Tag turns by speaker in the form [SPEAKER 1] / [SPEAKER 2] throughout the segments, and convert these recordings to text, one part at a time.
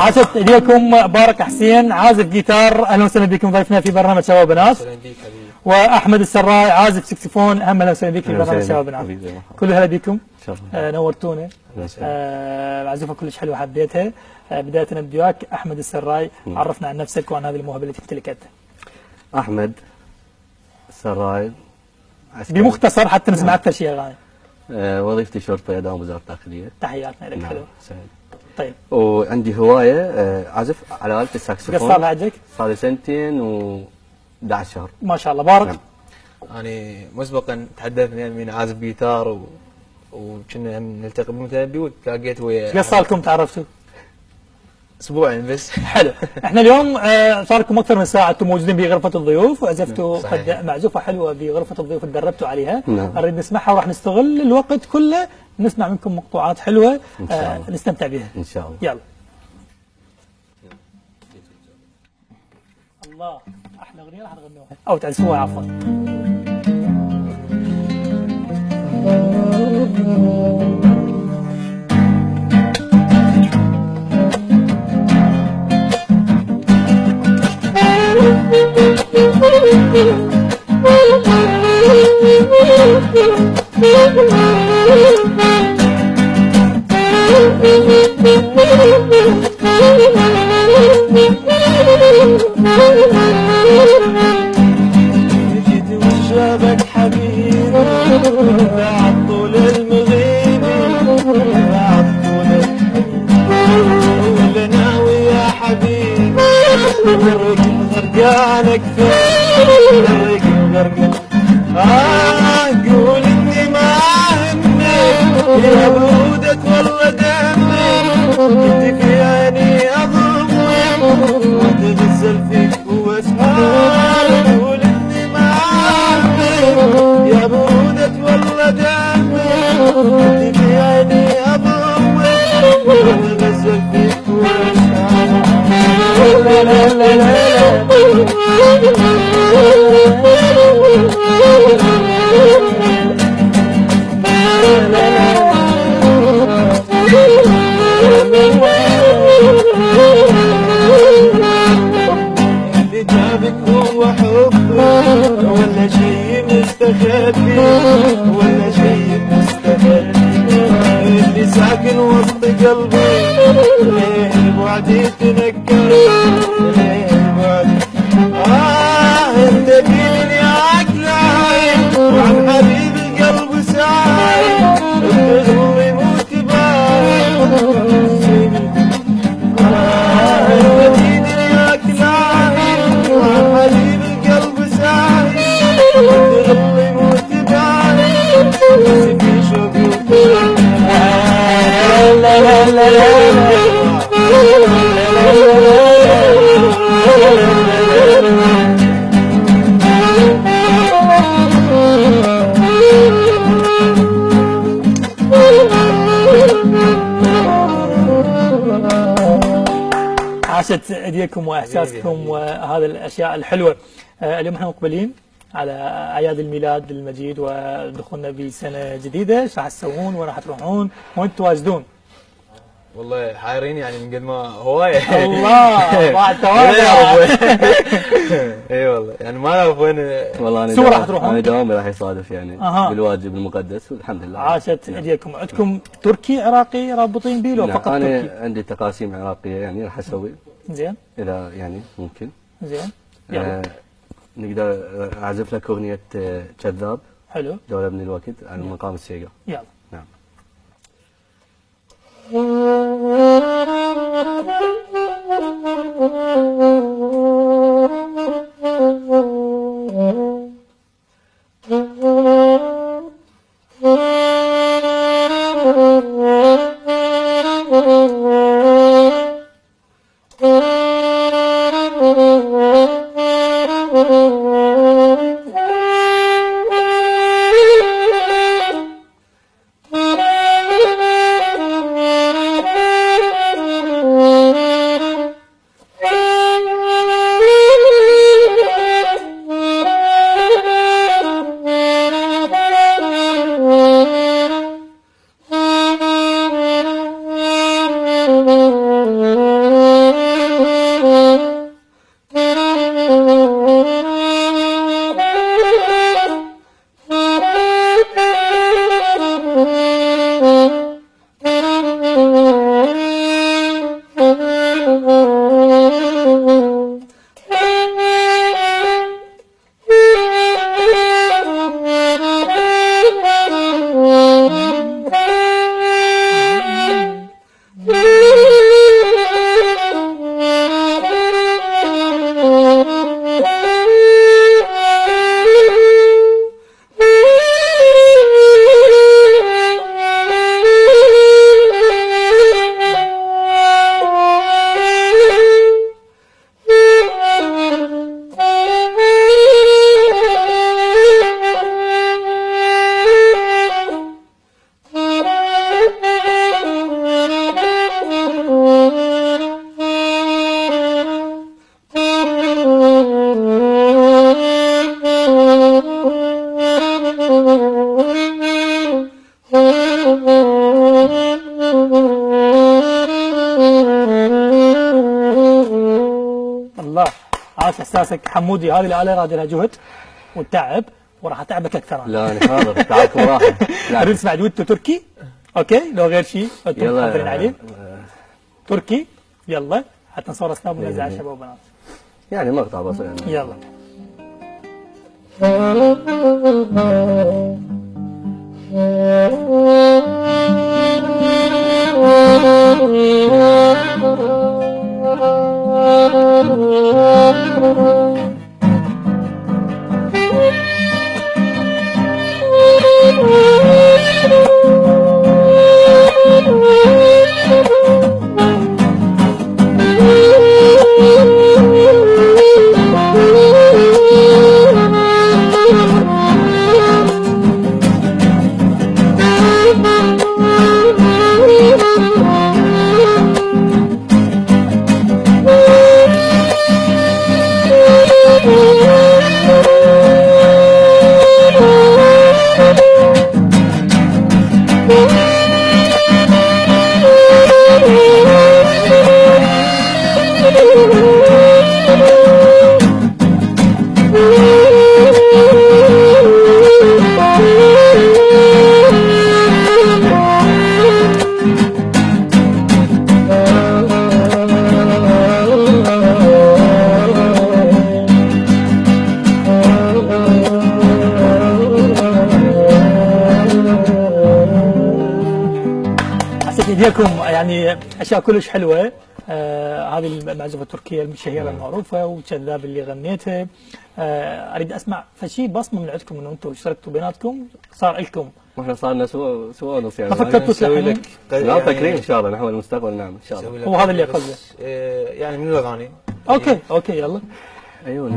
[SPEAKER 1] عاشت ايديكم بارك حسين عازف جيتار، اهلا وسهلا بكم ضيفنا في برنامج شباب بنات. واحمد السراي عازف سكسفون، اهلا وسهلا بك في برنامج شباب بنات. كل هلا بكم ان شاء الله. نورتونا. العزوفه كلش حلوه حبيتها. بدايه نبدا وياك احمد السراي، عرفنا عن نفسك وعن هذه الموهبه التي امتلكتها.
[SPEAKER 2] احمد السراي
[SPEAKER 1] بمختصر حتى نسمع اكثر شيء اغاني.
[SPEAKER 2] وظيفتي شرطه اداره وزاره الداخليه.
[SPEAKER 1] تحياتنا لك. حلو. طيب.
[SPEAKER 2] وعندي هوايه اعزف على آلة الساكسفون.
[SPEAKER 1] قد صار لها عندك؟
[SPEAKER 2] صار لي 2 و11 شهر.
[SPEAKER 1] ما شاء الله. بارك.
[SPEAKER 3] نعم. أنا مسبقا تحدثنا يعني من عازف جيتار وكنا نلتقي بالمتنبي وتلاقيت ويا.
[SPEAKER 1] قد صار لكم تعرفتوا؟
[SPEAKER 3] اسبوعين بس.
[SPEAKER 1] حلو. احنا اليوم صار لكم اكثر من ساعه انتم موجودين بغرفه الضيوف وعزفتوا معزوفه حلوه بغرفه الضيوف تدربتوا عليها. نريد نسمعها وراح نستغل الوقت كله نسمع منكم مقطوعات حلوه نستمتع بها
[SPEAKER 2] ان شاء الله.
[SPEAKER 1] يلا. الله احلى اغنيه راح نغنوها او تعزفوها عفوا.
[SPEAKER 4] جيت وشابك حبيبي بعد طول المغيبي بعد طول ولنا ويا حبيبي الركن غرقانك فين الركن غرقان قول اني ما همك يا برودة والله دمك انت في عيني اضمك واتغزل فيك واسهر قول اني ما همك يا برودة والله دمك انت في عيني اضمك واتغزل فيك واسهر لا لا لا لا اللي جابك هو حبك ولا شيء مستخبي ولا شيء مستخبي اللي ساكن وسط قلبي ليه البعد يتنكر ليه البعد انت فيني عقل عين وعن حبيب القلب سايل تغلي موت باين انت فيني عقل عين وعن حبيب القلب سايل تغلي موت باين بس في شوقي لا لا لا لا
[SPEAKER 1] عاشت ايديكم واحساسكم وهذه الاشياء الحلوه. اليوم احنا مقبلين على اعياد الميلاد المجيد ودخولنا بسنه جديده، ايش راح تسوون؟ وين راح تروحون؟ وين تواجدون؟
[SPEAKER 3] والله حايرين يعني من قد ما هوايه.
[SPEAKER 1] الله بعد تواجد.
[SPEAKER 3] اي والله يعني ما نعرف وين.
[SPEAKER 2] والله انا
[SPEAKER 1] سو راح تروحون؟
[SPEAKER 2] انا دوامي راح يصادف يعني بالواجب المقدس والحمد لله.
[SPEAKER 1] عاشت ايديكم. عندكم تركي عراقي رابطين به لو فقط
[SPEAKER 2] انا
[SPEAKER 1] تركي؟
[SPEAKER 2] عندي تقاسيم عراقيه يعني راح اسوي.
[SPEAKER 1] زين.
[SPEAKER 2] اذا يعني ممكن.
[SPEAKER 1] زين.
[SPEAKER 2] نقدر اعزف لك اغنيه كذاب.
[SPEAKER 1] حلو.
[SPEAKER 2] دولة ابن الوقت على مقام السيقا.
[SPEAKER 1] يلا.
[SPEAKER 2] نعم.
[SPEAKER 1] عاش احساسك حمودي. هذه الاله راد لها جهد وتعب وراح اتعبك اكثر انا.
[SPEAKER 2] لا انا حاضر تعبكم راحه.
[SPEAKER 1] اريد اسمع دويتو تركي اوكي لو غير شيء انتم حاضرين عليه تركي يلا حتى نصور سناب وننزل على الشباب وبنات.
[SPEAKER 2] يعني مقطع بس يعني.
[SPEAKER 1] يلا ايديكم يعني اشياء كلش حلوه. هذه المعزوفه التركيه الشهيره المعروفه وكذاب اللي غنيتها. اريد اسمع فشي بصمه من عندكم انه انتم اشتركتوا بيناتكم صار لكم.
[SPEAKER 2] واحنا صارنا سوا نص يعني.
[SPEAKER 1] ما فكرتوا
[SPEAKER 3] نسوي لك
[SPEAKER 2] لا فاكرين ان شاء الله نحو المستقبل. نعم ان شاء الله.
[SPEAKER 1] هو هذا اللي قصده.
[SPEAKER 3] يعني من الاغاني.
[SPEAKER 1] اوكي يلا.
[SPEAKER 2] ايوه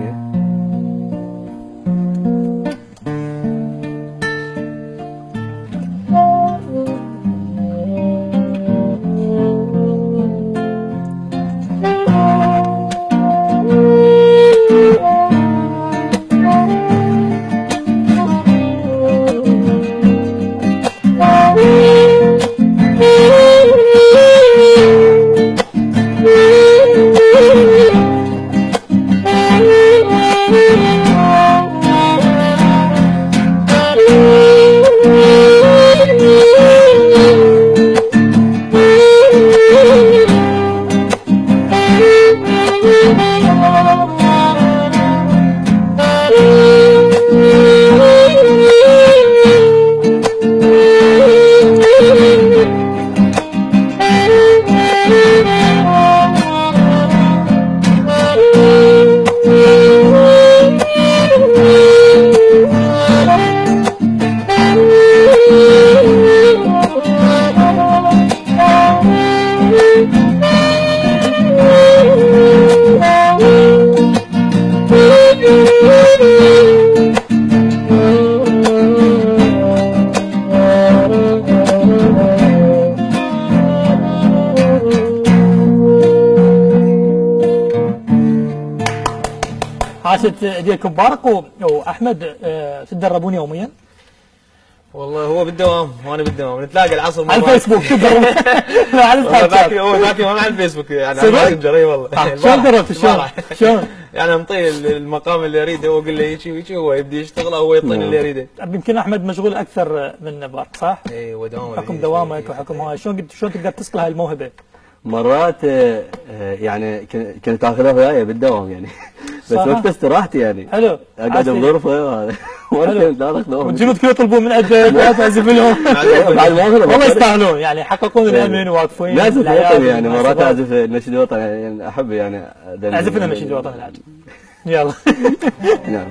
[SPEAKER 1] عاشت ايديكم مبارك. واحمد تتدربون يوميا؟
[SPEAKER 3] والله هو بالدوام وانا بالدوام نتلاقى العصر
[SPEAKER 1] على الفيسبوك تتدربون؟
[SPEAKER 3] هو ذاك يوم على الفيسبوك يعني على الماسنجر. اي والله.
[SPEAKER 1] شلون دربت شلون؟
[SPEAKER 3] يعني انطيه المقام اللي اريده هو يقول لي هيجي وهيجي هو يبدي يشتغل او هو يعطيني اللي اريده.
[SPEAKER 1] يمكن احمد مشغول اكثر من مبارك صح؟
[SPEAKER 3] اي ودوامه
[SPEAKER 1] حكم دوامك وحكم هاي شلون تقدر تصقل هاي الموهبه؟
[SPEAKER 2] مرات يعني كنت اخذها وياي بالدوام يعني. بس وقت استراحتي يعني
[SPEAKER 1] حلو
[SPEAKER 2] اقعد بغرفه وهذا ولا لا اخذهم.
[SPEAKER 1] والجنود كلهم يطلبون من عندك لا تعزف لهم.
[SPEAKER 2] بعد ما اخذهم
[SPEAKER 1] والله يستاهلون يعني يحققون الامن واقفين.
[SPEAKER 2] نعزف وطني يعني مرات اعزف نشيد وطني يعني احب يعني
[SPEAKER 1] اعزف لنا نشيد وطني العجب. يلا.
[SPEAKER 2] نعم.